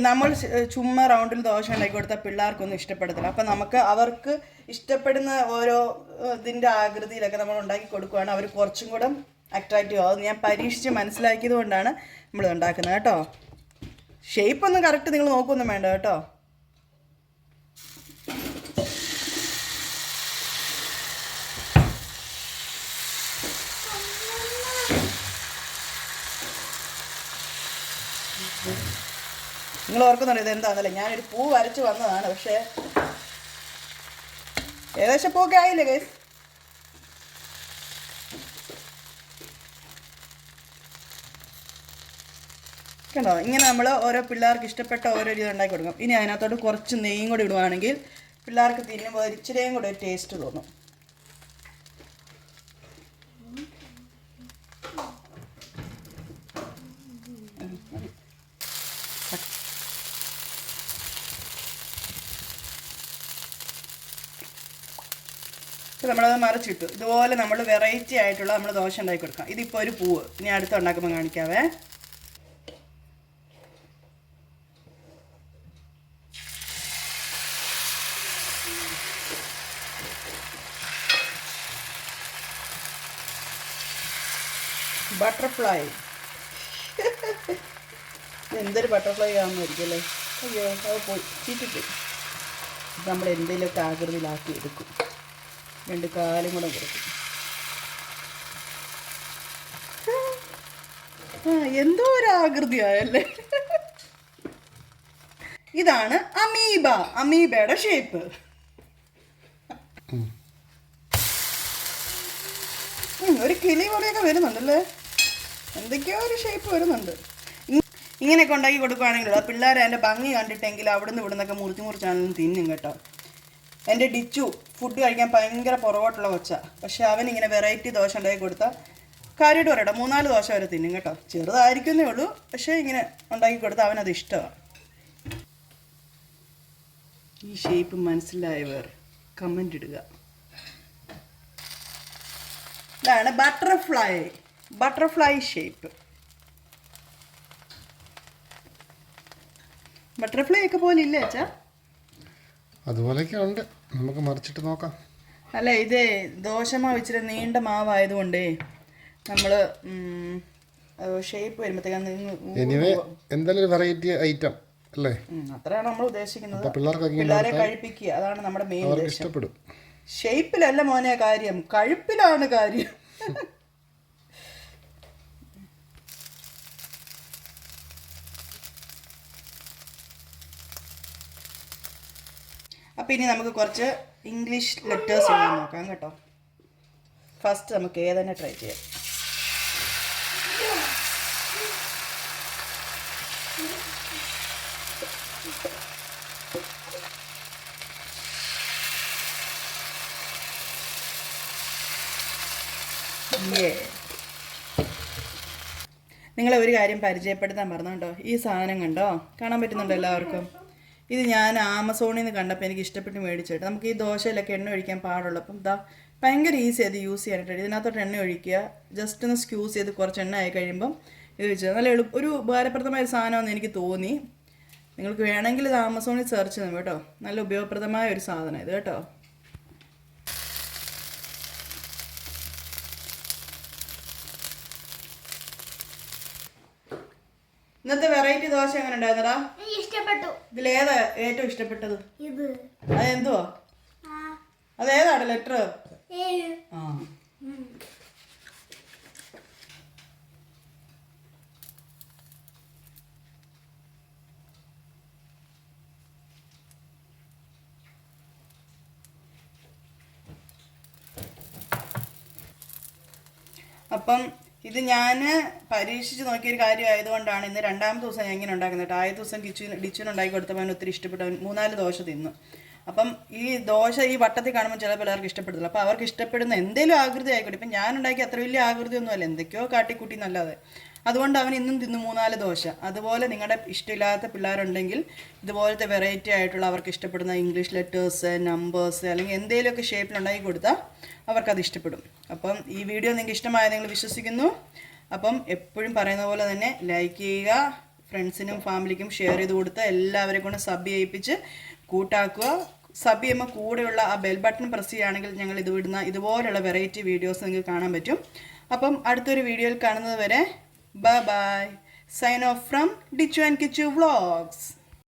നമ്മൾ ചുമ്മാ റൗണ്ടിൽ ദോശ ഉണ്ടാക്കി കൊടുത്താൽ പിള്ളേർക്കൊന്നും ഇഷ്ടപ്പെടത്തില്ല. അപ്പം നമുക്ക് അവർക്ക് ഇഷ്ടപ്പെടുന്ന ഓരോ ഇതിൻ്റെ ആകൃതിയിലൊക്കെ നമ്മൾ ഉണ്ടാക്കി കൊടുക്കുകയാണ് അവർ കുറച്ചും കൂടെ അട്രാക്റ്റീവ് ആവും. ഞാൻ പരീക്ഷിച്ച് മനസ്സിലാക്കിയത് കൊണ്ടാണ് നമ്മൾ ഉണ്ടാക്കുന്നത് കേട്ടോ. ഷേപ്പൊന്നും കറക്റ്റ് നിങ്ങൾ നോക്കൊന്നും വേണ്ട കേട്ടോ. നിങ്ങൾ ഓർക്കുന്നുണ്ടോ ഇതെന്താണെന്നല്ലേ? ഞാനൊരു പൂ വരച്ച് വന്നതാണ്, പക്ഷേ ഏകദേശം പൂവൊക്കെ ആയില്ലേ ഗൈസ്? കണ്ടോ, ഇങ്ങനെ നമ്മൾ ഓരോ പിള്ളേർക്ക് ഇഷ്ടപ്പെട്ട ഓരോ രീതി ഉണ്ടാക്കി കൊടുക്കും. ഇനി അതിനകത്തോട്ട് കുറച്ച് നെയ്യും കൂടി ഇടുവാണെങ്കിൽ പിള്ളേർക്ക് തിന്നുമ്പോൾ ഇച്ചിരിയും കൂടെ ഒരു ടേസ്റ്റ് തോന്നും. നമ്മളത് മറിച്ചിട്ടു. ഇതുപോലെ നമ്മൾ വെറൈറ്റി ആയിട്ടുള്ള നമ്മൾ ദോശ ഉണ്ടാക്കി കൊടുക്കാം. ഇതിപ്പോൾ ഒരു പൂവ്, ഇനി അടുത്ത് ഉണ്ടാക്കുമ്പോൾ കാണിക്കാവേ. ബട്ടർഫ്ലൈ. എന്തൊരു ബട്ടർഫ്ലൈ ആണെന്നായിരിക്കും അല്ലേ? അയ്യോ, അത് പോയി ചീറ്റിട്ട്. നമ്മൾ എന്തെങ്കിലുമൊക്കെ ആകൃതിയിലാക്കി എടുക്കും. രണ്ട് കാലും കൂടെ കൊടുക്കും. എന്തോ ഒരു ആകൃതിയായല്ലേ. ഇതാണ് അമീബ, അമീബയുടെ ഷേപ്പ്. ഒരു കിളി പോലെയൊക്കെ വരുന്നുണ്ടല്ലേ, എന്തൊക്കെയോ ഒരു ഷേപ്പ് വരുന്നുണ്ട്. ഇങ്ങനെയൊക്കെ ഉണ്ടാക്കി കൊടുക്കുകയാണെങ്കിലോ പിള്ളേർ അതിൻ്റെ ഭംഗി കണ്ടിട്ടെങ്കിൽ അവിടുന്ന് ഇവിടുന്നൊക്കെ മുറിച്ചാണെങ്കിലും തിന്നും കേട്ടോ. എൻ്റെ ഡിച്ചു ഫുഡ് കഴിക്കാൻ ഭയങ്കര പുറകോട്ടുള്ള കൊച്ച, പക്ഷെ അവനിങ്ങനെ വെറൈറ്റി ദോശ ഉണ്ടാക്കി കൊടുത്താൽ കാര്യമായിട്ട് പറയട്ടോ 3-4 ദോശ വരെ തിന്നും കേട്ടോ. ചെറുതായിരിക്കുന്നേ ഉള്ളൂ, പക്ഷേ ഇങ്ങനെ ഉണ്ടാക്കി കൊടുത്താൽ അവനത് ഇഷ്ടമാണ്. ഈ ഷേപ്പ് മനസ്സിലായവർ കമൻ്റ് ഇടുക. ഇതാണ് ബട്ടർഫ്ലൈ, ബട്ടർഫ്ലൈ ഷേപ്പ്. ബട്ടർഫ്ലൈ ഒക്കെ പോലെ ഇല്ലേ അച്ഛാ? അതുപോലെയൊക്കെ ഉണ്ട്, നമുക്ക് മറിച്ചിട്ട് നോക്കാം. അല്ല, ഇത് ദോശമാവ് ഇച്ചിരി നീണ്ട മാവായതുകൊണ്ടേ നമ്മൾ ഷേപ്പ് വരുമ്പോഴത്തേക്കും എന്തായാലും ഒരു വെറൈറ്റി ഐറ്റം അല്ലേ, അത്രയാണ് നമ്മൾ ഉദ്ദേശിക്കുന്നത്. പിള്ളേരെ കഴിപ്പിക്കുക, അതാണ് നമ്മുടെ മെയിൻ ഉദ്ദേശം. ഷേപ്പിലല്ല മോനെ കാര്യം, കഴിപ്പിലാണ് കാര്യം. അപ്പം ഇനി നമുക്ക് കുറച്ച് ഇംഗ്ലീഷ് ലെറ്റേഴ്സ് എഴുതാൻ നോക്കാം കേട്ടോ. ഫസ്റ്റ് നമുക്ക് ഏതന്നെ ട്രൈ ചെയ്യാം. നിങ്ങളെ ഒരു കാര്യം പരിചയപ്പെടുത്താൻ പറഞ്ഞു കേട്ടോ. ഈ സാധനം കണ്ടോ, കാണാൻ പറ്റുന്നുണ്ടോ എല്ലാവർക്കും? ഇത് ഞാൻ ആമസോണിൽ നിന്ന് കണ്ടപ്പോൾ എനിക്ക് ഇഷ്ടപ്പെട്ട് മേടിച്ചിട്ട്. നമുക്ക് ഈ ദോശയിലൊക്കെ എണ്ണ ഒഴിക്കാൻ പാടുള്ളൂ. അപ്പം ഇതാ ഭയങ്കര ഈസി അത് യൂസ് ചെയ്യാനായിട്ട്. ഇതിനകത്തോട്ട് എണ്ണ ഒഴിക്കുക, ജസ്റ്റ് ഒന്ന് സ്ക്യൂസ് ചെയ്ത് കുറച്ച് എണ്ണ ആയി കഴിയുമ്പം ഇത് വെച്ചാൽ നല്ല ഒരു ഉപകാരപ്രദമായ ഒരു സാധനമാണെന്ന് എനിക്ക് തോന്നി. നിങ്ങൾക്ക് വേണമെങ്കിൽ ഇത് ആമസോണിൽ സെർച്ച് ചെയ്യണം കേട്ടോ. നല്ല ഉപയോഗപ്രദമായ ഒരു സാധനം ഇത് കേട്ടോ. ഇന്നത്തെ വെറൈറ്റി ദോശ എങ്ങനെ ഉണ്ടായിരുന്നടാ? ഇഷ്ടപ്പെട്ടു. ഇതിലേതാ ഏറ്റവും ഇഷ്ടപ്പെട്ടത്? അതെന്തുവാ? അതേതാണ് ലെറ്റർ? ആ, അപ്പം ഇത് ഞാൻ പരീക്ഷിച്ച് നോക്കിയൊരു കാര്യമായതുകൊണ്ടാണ് ഇന്ന് 2ാമത്തെ ദിവസം ഞാൻ ഇങ്ങനെ ഉണ്ടാക്കുന്നത്. ആദ്യ ദിവസം ഡിച്ചുവിന് ഉണ്ടാക്കി കൊടുത്തപ്പോൾ അവൻ ഒത്തിരി ഇഷ്ടപ്പെട്ടു. 3-4 ദോശ തിന്നു. അപ്പം ഈ ദോശ ഈ വട്ടത്തിൽ കാണുമ്പോൾ ചില പിള്ളേർക്ക് ഇഷ്ടപ്പെടില്ല. അപ്പോൾ അവർക്ക് ഇഷ്ടപ്പെടുന്ന എന്തെങ്കിലും ആകൃതി ആയിക്കോട്ടെ. ഇപ്പം ഞാൻ ഉണ്ടാക്കി അത്ര വലിയ ആകൃതിയൊന്നും അല്ല, എന്തൊക്കെയോ കാട്ടിക്കൂട്ടി നല്ലത്. അതുകൊണ്ട് അവൻ ഇന്നും തിന്നു 3-4 ദോശ. അതുപോലെ നിങ്ങളുടെ ഇഷ്ടമില്ലാത്ത പിള്ളേരുണ്ടെങ്കിൽ ഇതുപോലത്തെ വെറൈറ്റി ആയിട്ടുള്ള അവർക്ക് ഇഷ്ടപ്പെടുന്ന ഇംഗ്ലീഷ് ലെറ്റേഴ്സ്, നമ്പേഴ്സ് അല്ലെങ്കിൽ എന്തെങ്കിലുമൊക്കെ ഷേപ്പിലുണ്ടാക്കി കൊടുത്താൽ അവർക്കത് ഇഷ്ടപ്പെടും. അപ്പം ഈ വീഡിയോ നിങ്ങൾക്ക് ഇഷ്ടമായത് നിങ്ങൾ വിശ്വസിക്കുന്നു. അപ്പം എപ്പോഴും പറയുന്ന പോലെ തന്നെ ലൈക്ക് ചെയ്യുക, ഫ്രണ്ട്സിനും ഫാമിലിക്കും ഷെയർ ചെയ്ത് കൊടുത്ത് എല്ലാവരെ കൊണ്ട് സബ് ചെയ്യിപ്പിച്ച് കൂട്ടാക്കുക. സബ് ചെയ്യുമ്പോൾ കൂടെയുള്ള ആ ബെൽ ബട്ടൺ പ്രസ് ചെയ്യുകയാണെങ്കിൽ ഞങ്ങൾ ഇത് വിടുന്ന ഇതുപോലുള്ള വെറൈറ്റി വീഡിയോസ് നിങ്ങൾക്ക് കാണാൻ പറ്റും. അപ്പം അടുത്തൊരു വീഡിയോയിൽ കാണുന്നത് വരെ bye bye. Sign off from Dichu and Kichu vlogs.